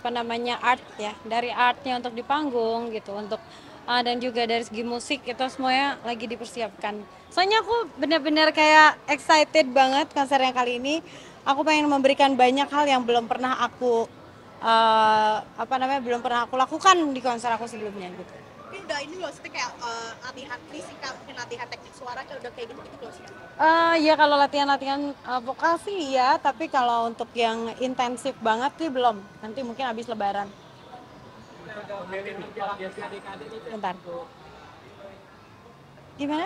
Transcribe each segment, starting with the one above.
apa namanya art ya, dari artnya untuk di panggung gitu, untuk dan juga dari segi musik itu semuanya lagi dipersiapkan. Soalnya aku benar-benar kayak excited banget konser yang kali ini. Aku pengen memberikan banyak hal yang belum pernah aku apa namanya belum pernah aku lakukan di konser aku sebelumnya gitu. Tapi udah ini loh, maksudnya kayak latihan fisika, mungkin latihan teknik suara, kayak udah kayak gitu-gitu loh sih. Ya kalau latihan-latihan vokal sih ya, tapi kalau untuk yang intensif banget sih belum. Nanti mungkin habis lebaran. Bentar. Gimana?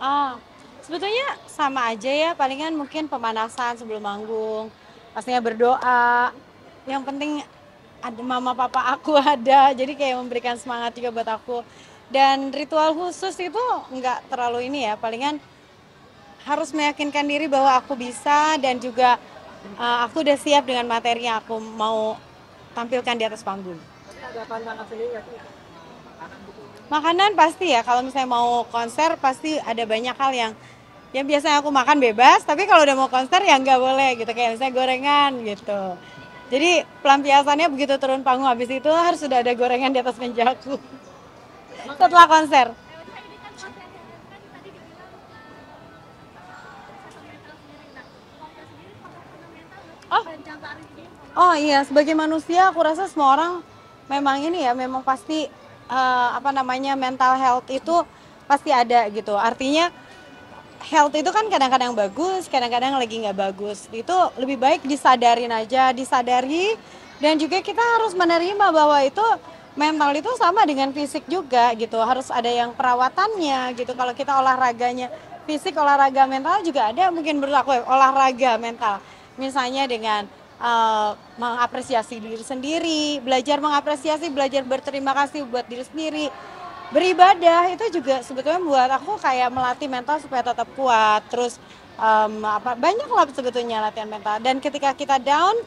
Ah, sebetulnya sama aja ya, palingan mungkin pemanasan sebelum manggung, pastinya berdoa. Yang penting ada mama papa aku ada, jadi kayak memberikan semangat juga buat aku. Dan ritual khusus itu nggak terlalu ini ya, palingan harus meyakinkan diri bahwa aku bisa dan juga aku udah siap dengan materi yang aku mau tampilkan di atas panggung. Makanan pasti ya, kalau misalnya mau konser pasti ada banyak hal yang biasanya aku makan bebas, tapi kalau udah mau konser ya nggak boleh gitu, kayak misalnya gorengan gitu. Jadi pelampiasannya begitu turun panggung habis itu harus sudah ada gorengan di atas mejaku setelah konser. Oh, oh iya, sebagai manusia aku rasa semua orang memang ini ya, memang pasti apa namanya mental health itu pasti ada gitu. Artinya health itu kan kadang-kadang bagus, kadang-kadang lagi nggak bagus. Itu lebih baik disadarin aja, disadari dan juga kita harus menerima bahwa itu mental itu sama dengan fisik juga gitu. Harus ada yang perawatannya gitu. Kalau kita olahraganya fisik, olahraga mental juga ada mungkin menurut aku ya, olahraga mental. Misalnya dengan mengapresiasi diri sendiri, belajar mengapresiasi, belajar berterima kasih buat diri sendiri. Beribadah itu juga sebetulnya buat aku kayak melatih mental supaya tetap kuat. Terus apa banyak lah sebetulnya latihan mental. Dan ketika kita down,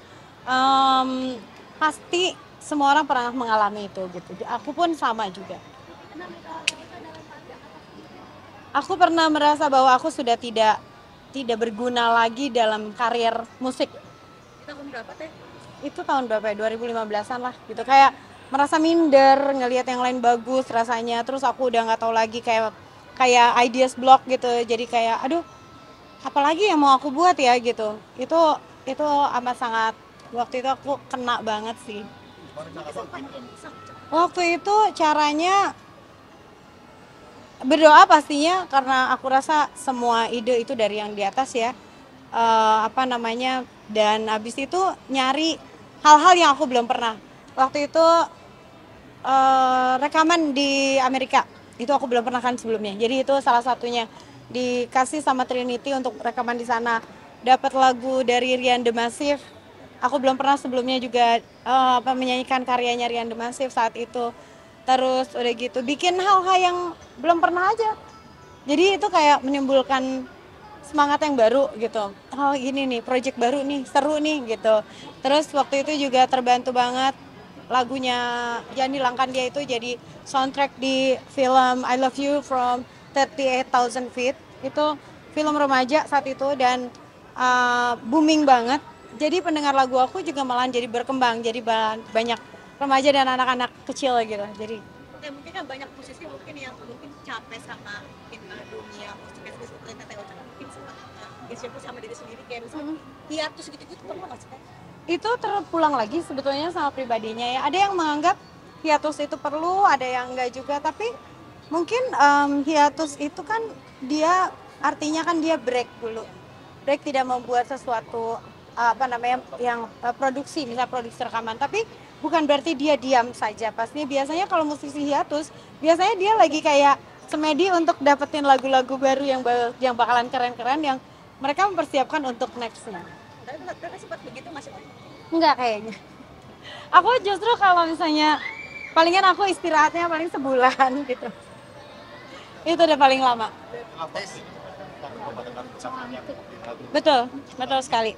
em, pasti semua orang pernah mengalami itu gitu. Aku pun sama juga. Aku pernah merasa bahwa aku sudah tidak berguna lagi dalam karir musik. Tahun berapa teh? Itu tahun berapa ya? 2015-an lah gitu. Kayak merasa minder ngelihat yang lain bagus rasanya. Terus aku udah nggak tahu lagi kayak kayak ideas block gitu. Jadi kayak aduh, apalagi yang mau aku buat ya gitu. Itu amat sangat waktu itu aku kena banget sih. Waktu itu caranya berdoa pastinya karena aku rasa semua ide itu dari yang di atas ya. Apa namanya dan habis itu nyari hal-hal yang aku belum pernah. Waktu itu rekaman di Amerika itu aku belum pernah kan sebelumnya. Jadi itu salah satunya dikasih sama Trinity untuk rekaman di sana. Dapat lagu dari Rian The Massive. Aku belum pernah sebelumnya juga menyanyikan karyanya Rian The Massive saat itu. Terus udah gitu bikin hal-hal yang belum pernah aja. Jadi itu kayak menimbulkan semangat yang baru gitu. Oh ini nih project baru nih, seru nih gitu. Terus waktu itu juga terbantu banget lagunya Jangan Hilangkan Dia itu jadi soundtrack di film I Love You from 38,000 Feet. Itu film remaja saat itu dan booming banget. Jadi pendengar lagu aku juga malah jadi berkembang, jadi banyak remaja dan anak-anak kecil gitu. Jadi Ya mungkin kan banyak musisi mungkin yang mungkin capek sama mungkin dunia musik seperti Tete Ocha, mungkin sempat bersyukur sama diri sendiri kayak misalnya hiatus gitu-gitu pernah nggak sih? itu terpulang lagi sebetulnya sama pribadinya ya. Ada yang menganggap hiatus itu perlu, ada yang enggak juga. Tapi mungkin hiatus itu kan dia artinya kan dia break dulu. Break tidak membuat sesuatu apa namanya yang produksi, misalnya produksi rekaman. Tapi bukan berarti dia diam saja. Pastinya biasanya kalau musisi hiatus, biasanya dia lagi kayak semedi untuk dapetin lagu-lagu baru yang bakalan keren-keren yang mereka mempersiapkan untuk nextnya. Tapi mereka sempat begitu masih Enggak kayaknya. Aku justru kalau misalnya palingan aku istirahatnya paling sebulan gitu. Itu udah paling lama. Betul, betul sekali.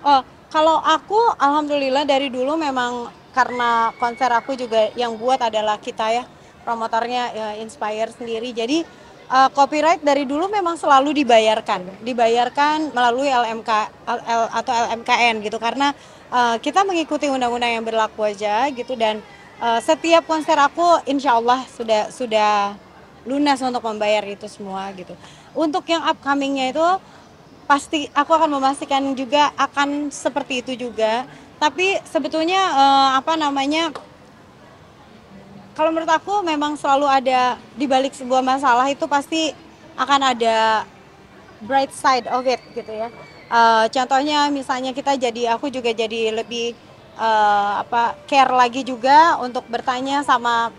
Oh, kalau aku alhamdulillah dari dulu memang karena konser aku juga yang buat adalah kita ya, promotornya ya, Inspire sendiri. Jadi copyright dari dulu memang selalu dibayarkan melalui atau LMKN gitu, karena kita mengikuti undang-undang yang berlaku aja gitu. Dan setiap konser aku insya Allah sudah lunas untuk membayar itu semua gitu. Untuk yang upcomingnya itu pasti aku akan memastikan juga akan seperti itu juga. Tapi sebetulnya apa namanya, kalau menurut aku memang selalu ada di balik sebuah masalah itu pasti akan ada bright side of it gitu ya. Contohnya misalnya aku juga jadi lebih care lagi juga untuk bertanya sama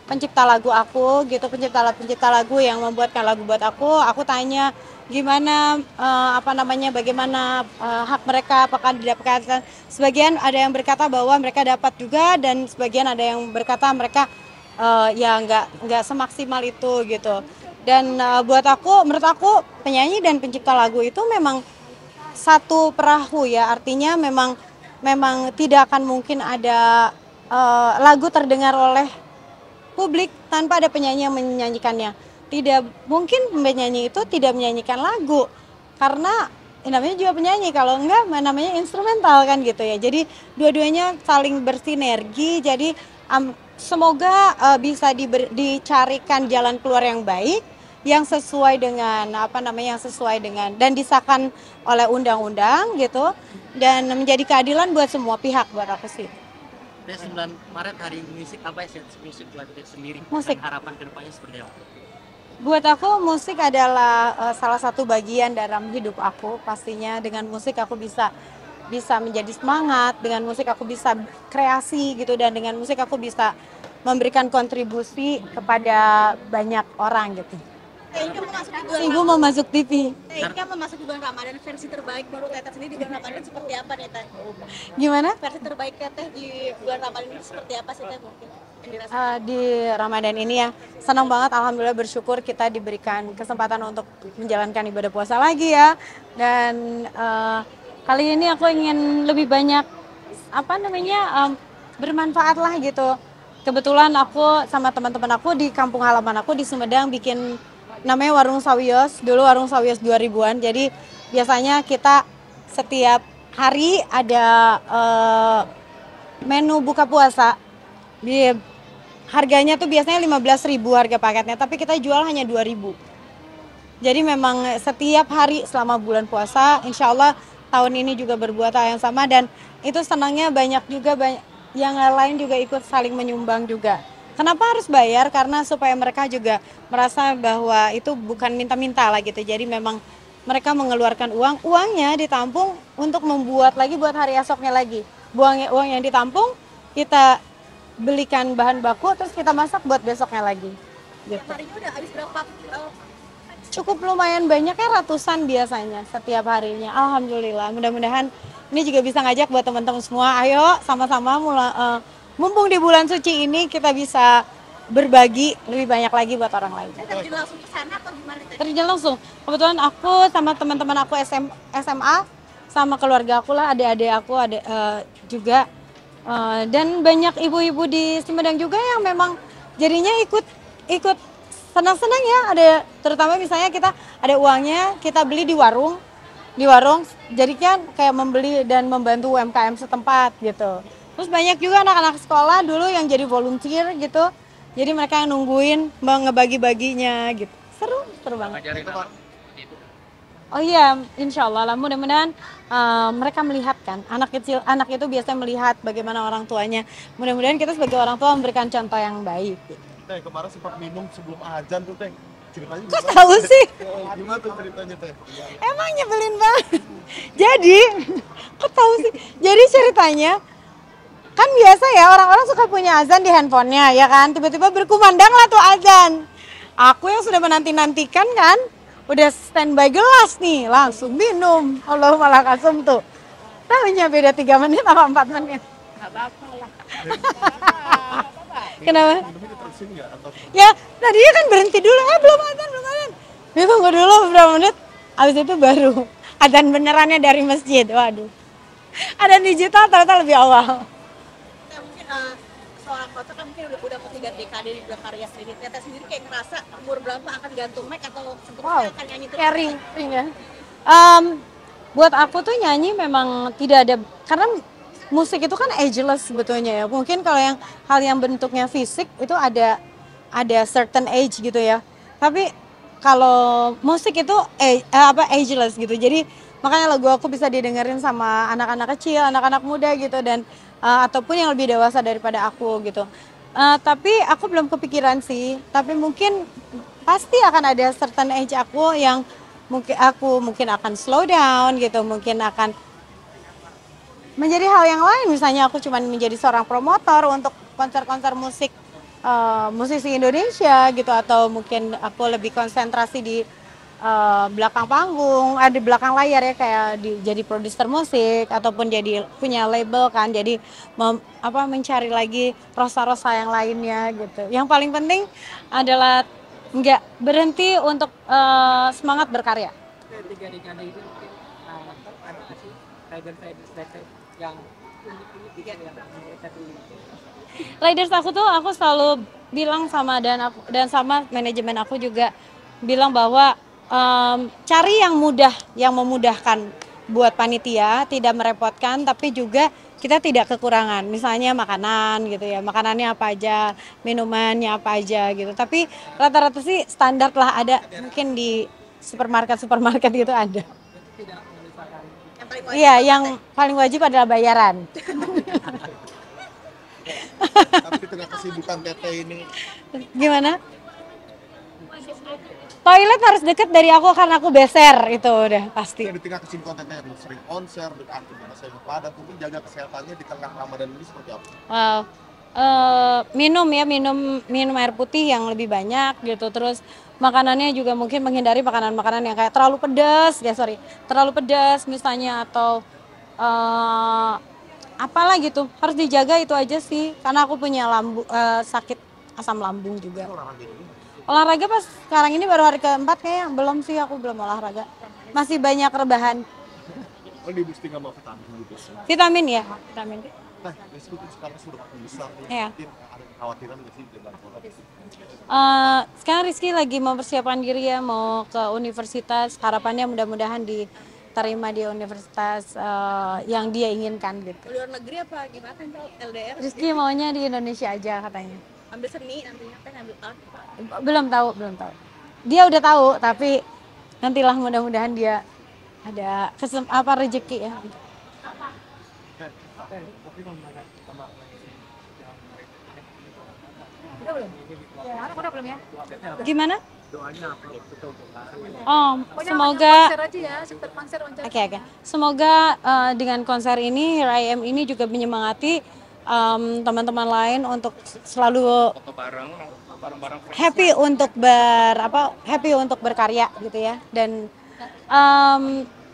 pencipta lagu aku gitu, pencipta lagu yang membuatkan lagu buat aku tanya gimana bagaimana hak mereka, apakah didapatkan. Sebagian ada yang berkata bahwa mereka dapat juga, dan sebagian ada yang berkata mereka ya nggak semaksimal itu gitu. Dan menurut aku penyanyi dan pencipta lagu itu memang satu perahu ya, artinya memang tidak akan mungkin ada lagu terdengar oleh publik tanpa ada penyanyi yang menyanyikannya. Tidak mungkin penyanyi itu tidak menyanyikan lagu, karena namanya juga penyanyi, kalau enggak namanya instrumental kan gitu ya. Jadi dua-duanya saling bersinergi. Jadi semoga bisa dicarikan jalan keluar yang baik, yang sesuai dengan dan disahkan oleh undang-undang gitu, dan menjadi keadilan buat semua pihak, buat aku sih. 9 Maret Hari Musik, apa musik buat diri sendiri? Musik. Dan harapan kedepannya seperti apa? Buat aku musik adalah salah satu bagian dalam hidup aku. Pastinya dengan musik aku bisa menjadi semangat, dengan musik aku bisa kreasi gitu, dan dengan musik aku bisa memberikan kontribusi kepada banyak orang gitu. Ibu mau masuk TV. Ika memasuki bulan Ramadan, versi terbaik menurut Teteh sendiri di bulan Ramadan seperti apa nih Teh? Gimana? Versi terbaik Teteh di bulan Ramadan ini seperti apa sih Teh mungkin? Di Ramadan ini ya, senang banget, alhamdulillah, bersyukur kita diberikan kesempatan untuk menjalankan ibadah puasa lagi ya. Dan kali ini aku ingin lebih banyak bermanfaat lah gitu. Kebetulan aku sama teman-teman aku di kampung halaman aku di Sumedang bikin namanya Warung Sawios, dulu Warung Sawios 2000-an. Jadi biasanya kita setiap hari ada menu buka puasa. Harganya tuh biasanya 15.000 harga paketnya, tapi kita jual hanya 2.000. Jadi memang setiap hari selama bulan puasa, insya Allah tahun ini juga berbuat hal yang sama. Dan itu senangnya banyak juga, yang lain juga ikut saling menyumbang juga. Kenapa harus bayar? Karena supaya mereka juga merasa bahwa itu bukan minta-minta lah gitu. Jadi memang mereka mengeluarkan uangnya ditampung untuk membuat lagi buat hari esoknya lagi. Uang yang ditampung kita belikan bahan baku, terus kita masak buat besoknya lagi. Gitu. Harinya udah habis berapa? Cukup lumayan banyak ya, ratusan biasanya setiap harinya. Alhamdulillah. Mudah-mudahan ini juga bisa ngajak buat teman-teman semua. Ayo sama-sama mumpung di bulan suci ini kita bisa berbagi lebih banyak lagi buat orang lain. Terjun langsung ke sana atau gimana Teh? Terjun langsung. Kebetulan aku sama teman-teman aku SMA sama keluarga aku lah, adik-adik aku juga. Dan banyak ibu-ibu di Sumedang juga yang memang jadinya ikut senang-senang ya. Ada, terutama misalnya kita ada uangnya, kita beli di warung, jadi kan kayak membeli dan membantu UMKM setempat gitu. Terus banyak juga anak-anak sekolah dulu yang jadi volunteer gitu, jadi mereka yang nungguin ngebagi-baginya gitu. Seru banget. Ngajarin apa? Oh iya, insya Allah lah, mudah-mudahan mereka melihat kan, anak itu biasanya melihat bagaimana orang tuanya. Mudah-mudahan kita sebagai orang tua memberikan contoh yang baik. Teh, kemarin sempat minum sebelum azan tuh Teh, ceritanya Kok tahu sih? Gimana tuh ceritanya Teh? Emang nyebelin banget. Jadi, kok tahu sih? Jadi ceritanya, kan biasa ya orang-orang suka punya azan di handphonenya ya kan, tiba-tiba berkumandang lah tuh azan. Aku yang sudah menanti-nantikan kan, udah standby gelas nih, langsung minum. Allahumma lakasum tuh. Tahunya beda 3 menit apa 4 menit. Gak apa-apa lah. Kenapa? Minumnya terusin nggak? Atau Ya, tadinya kan berhenti dulu, belum azan. Dia tunggu dulu beberapa menit, habis itu baru azan benerannya dari masjid. Waduh. Azan digital ternyata lebih awal. Mungkin seorang kocak kan mungkin udah mau 3 dekade di berkarya sendiri. Teteh sendiri kayak ngerasa umur berapa akan gantung mic atau seterusnya akan nyanyi terus? Kayak ring ya. Buat aku tuh nyanyi memang tidak ada, karena musik itu kan ageless sebetulnya ya. Mungkin kalau yang hal yang bentuknya fisik itu ada certain age gitu ya. Tapi kalau musik itu ageless gitu. Jadi makanya lagu aku bisa didengerin sama anak-anak kecil, anak-anak muda gitu, dan ataupun yang lebih dewasa daripada aku gitu. Tapi aku belum kepikiran sih. Tapi mungkin pasti akan ada certain age aku yang mungkin akan slow down gitu, mungkin akan menjadi hal yang lain, misalnya aku cuma menjadi seorang promotor untuk konser-konser musisi Indonesia gitu, atau mungkin aku lebih konsentrasi di belakang panggung, di belakang layar ya, kayak jadi produser musik ataupun jadi punya label kan, jadi mencari lagi rosa-rosa yang lainnya gitu. Yang paling penting adalah nggak berhenti untuk semangat berkarya. Tiga dekade itu mungkin ada nggak sih rider yang unik-unik gitu yang mereka pilih? Riders aku selalu bilang dan sama manajemen aku juga bilang bahwa cari yang mudah, yang memudahkan buat panitia, tidak merepotkan, tapi juga kita tidak kekurangan. Misalnya makanan gitu ya, makanannya apa aja, minumannya apa aja gitu. Tapi rata-rata sih standar lah, ada mungkin di supermarket gitu ada. Tidak melupakan. Yang paling wajib Iya, yang paling wajib adalah bayaran. Tapi di tengah kesibukan Teteh ini, Gimana? Toilet harus deket dari aku karena aku beser, itu udah pasti. di tengah kesibukan Teteh yang sering konser dan aktivitas yang padat, mungkin jaga kesehatannya di tengah Ramadan ini seperti apa? Wow. Minum air putih yang lebih banyak gitu. Terus makanannya juga mungkin menghindari makanan-makanan yang kayak terlalu pedas misalnya, atau apalah gitu. Harus dijaga itu aja sih, karena aku punya sakit asam lambung juga. Olahraga ini Olahraga pas sekarang ini baru hari keempat kayaknya, belum sih, aku belum olahraga. Masih banyak rebahan. di boosting sama vitamin gitu. Vitamin ya, vitamin. Nah, Rizky itu sekarang sudah besar nih, Iya. mungkin ada kekhawatiran nggak sih dengan pola Sekarang Rizky lagi mempersiapkan diri ya, mau ke universitas. Harapannya mudah-mudahan diterima di universitas yang dia inginkan gitu. luar negeri apa gimana kan LDR? Rizky maunya di Indonesia aja katanya. Ambil seni nantinya teh ngambil apa? Belum tahu. Dia udah tahu, tapi nantilah mudah-mudahan dia ada rezeki ya. Tapi mengenai sama Udah belum ya? Gimana? doanya apa betul betul. Oh, semoga Konser aja ya, sekitar konser wawancara. Oke. Semoga dengan konser ini Here I Am ini juga menyemangati teman-teman lain untuk selalu happy untuk berkarya gitu ya. Dan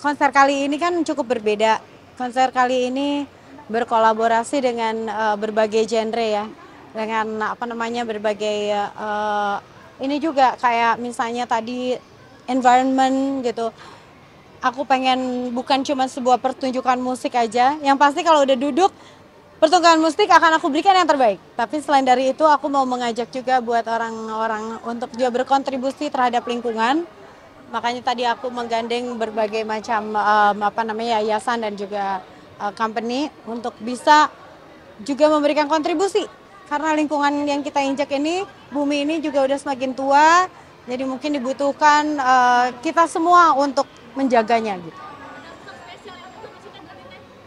konser kali ini kan cukup berbeda. Konser kali ini berkolaborasi dengan berbagai genre ya. Dengan berbagai ini juga kayak misalnya tadi environment gitu. Aku pengen bukan cuma sebuah pertunjukan musik aja, yang pasti kalau udah duduk pertunjukan musik akan aku berikan yang terbaik. Tapi selain dari itu aku mau mengajak juga buat orang-orang untuk juga berkontribusi terhadap lingkungan. Makanya tadi aku menggandeng berbagai macam yayasan dan juga company untuk bisa juga memberikan kontribusi. Karena lingkungan yang kita injak ini, bumi ini juga udah semakin tua, jadi mungkin dibutuhkan kita semua untuk menjaganya gitu.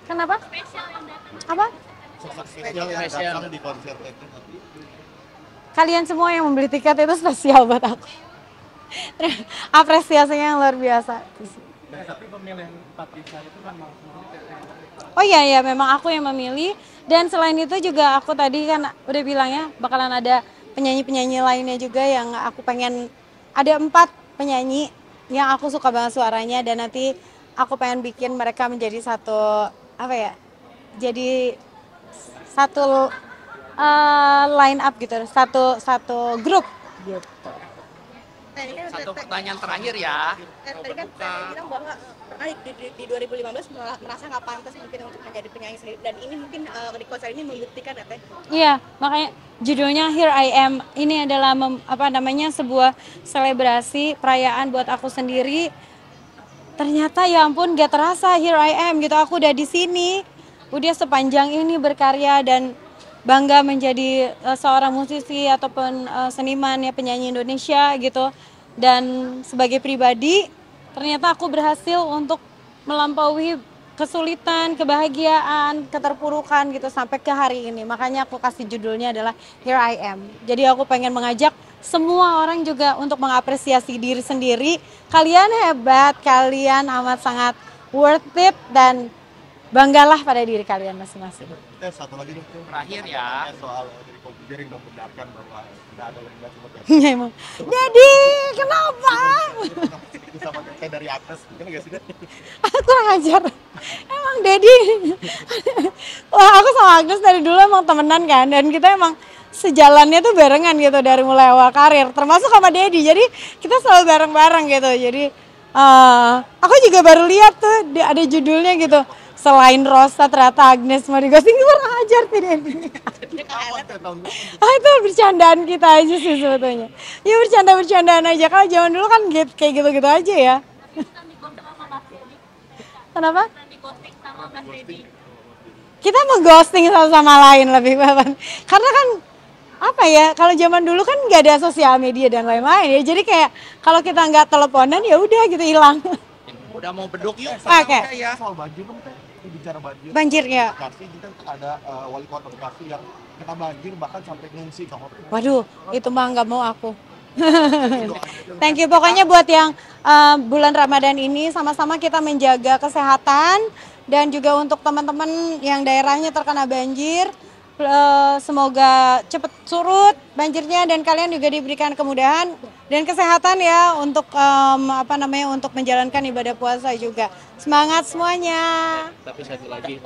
Kenapa? Apa? sosok spesial yang datang di konser Teteh nanti? Kalian semua yang membeli tiket itu spesial buat aku. Apresiasinya yang luar biasa. Tapi pemilihan 4 besar itu kan Oh iya, memang aku yang memilih. Dan selain itu juga aku tadi kan udah bilang ya, bakalan ada penyanyi-penyanyi lainnya juga yang aku pengen, ada 4 penyanyi yang aku suka banget suaranya, dan nanti aku pengen bikin mereka menjadi satu jadi satu line up gitu, satu grup gitu. Nah, ini kan satu Teteh- pertanyaan terakhir ya. Tadi kan Teteh bilang bahwa karena di 2015 merasa nggak pantas mungkin untuk menjadi penyanyi sendiri, dan ini mungkin di konser ini membuktikan ya Teh. Iya, makanya judulnya Here I Am. Ini adalah sebuah selebrasi perayaan buat aku sendiri. Ternyata ya ampun gak terasa Here I Am gitu. Aku udah di sini. Udah sepanjang ini berkarya dan bangga menjadi seorang musisi ataupun seniman ya, penyanyi Indonesia gitu. Dan sebagai pribadi ternyata aku berhasil untuk melampaui kesulitan, kebahagiaan, keterpurukan gitu sampai ke hari ini. Makanya aku kasih judulnya adalah Here I Am. Jadi aku pengen mengajak semua orang juga untuk mengapresiasi diri sendiri. Kalian hebat, kalian amat sangat worth it, dan banggalah pada diri kalian masing-masing. Satu lagi dong. Terakhir ya. Soal dari komputer yang membenarkan bahwa tidak ada yang nggak seperti Ya emang. Jadi kenapa? itu sama kayak dari atas, kan nggak sih? Aku kurang ajar. Emang Dedi. Wah, aku sama Agnes dari dulu emang temenan kan, dan kita emang sejalannya tuh barengan gitu dari mulai awal karir, termasuk sama Dedi. Jadi kita selalu bareng-bareng gitu. Jadi aku juga baru lihat tuh ada judulnya gitu. Selain Rosa ternyata Agnes mau digosting, kurang ajar sih Dedi. Itu bercandaan kita aja sih sebetulnya. Ya bercandaan aja. Kalau zaman dulu kan kayak gitu-gitu aja ya. Kenapa? Kita mau ghosting satu sama lain lebih banget. Karena kan apa ya, kalau zaman dulu kan nggak ada sosial media dan lain-lain ya. Jadi kayak kalau kita nggak teleponan ya udah gitu, hilang. Udah mau beduk yuk. Oke. Ya. Soal banjir dong Teh, bicara banjir. Banjir ya. Bekasi kita ada wali kota Bekasi yang kena banjir bahkan sampai ngungsi ke hotel. Waduh, itu mah nggak mau aku. Thank you. Pokoknya buat yang bulan Ramadan ini sama-sama kita menjaga kesehatan, dan juga untuk teman-teman yang daerahnya terkena banjir, semoga cepat surut banjirnya dan kalian juga diberikan kemudahan dan kesehatan ya untuk untuk menjalankan ibadah puasa juga. Semangat semuanya. Tapi satu lagi.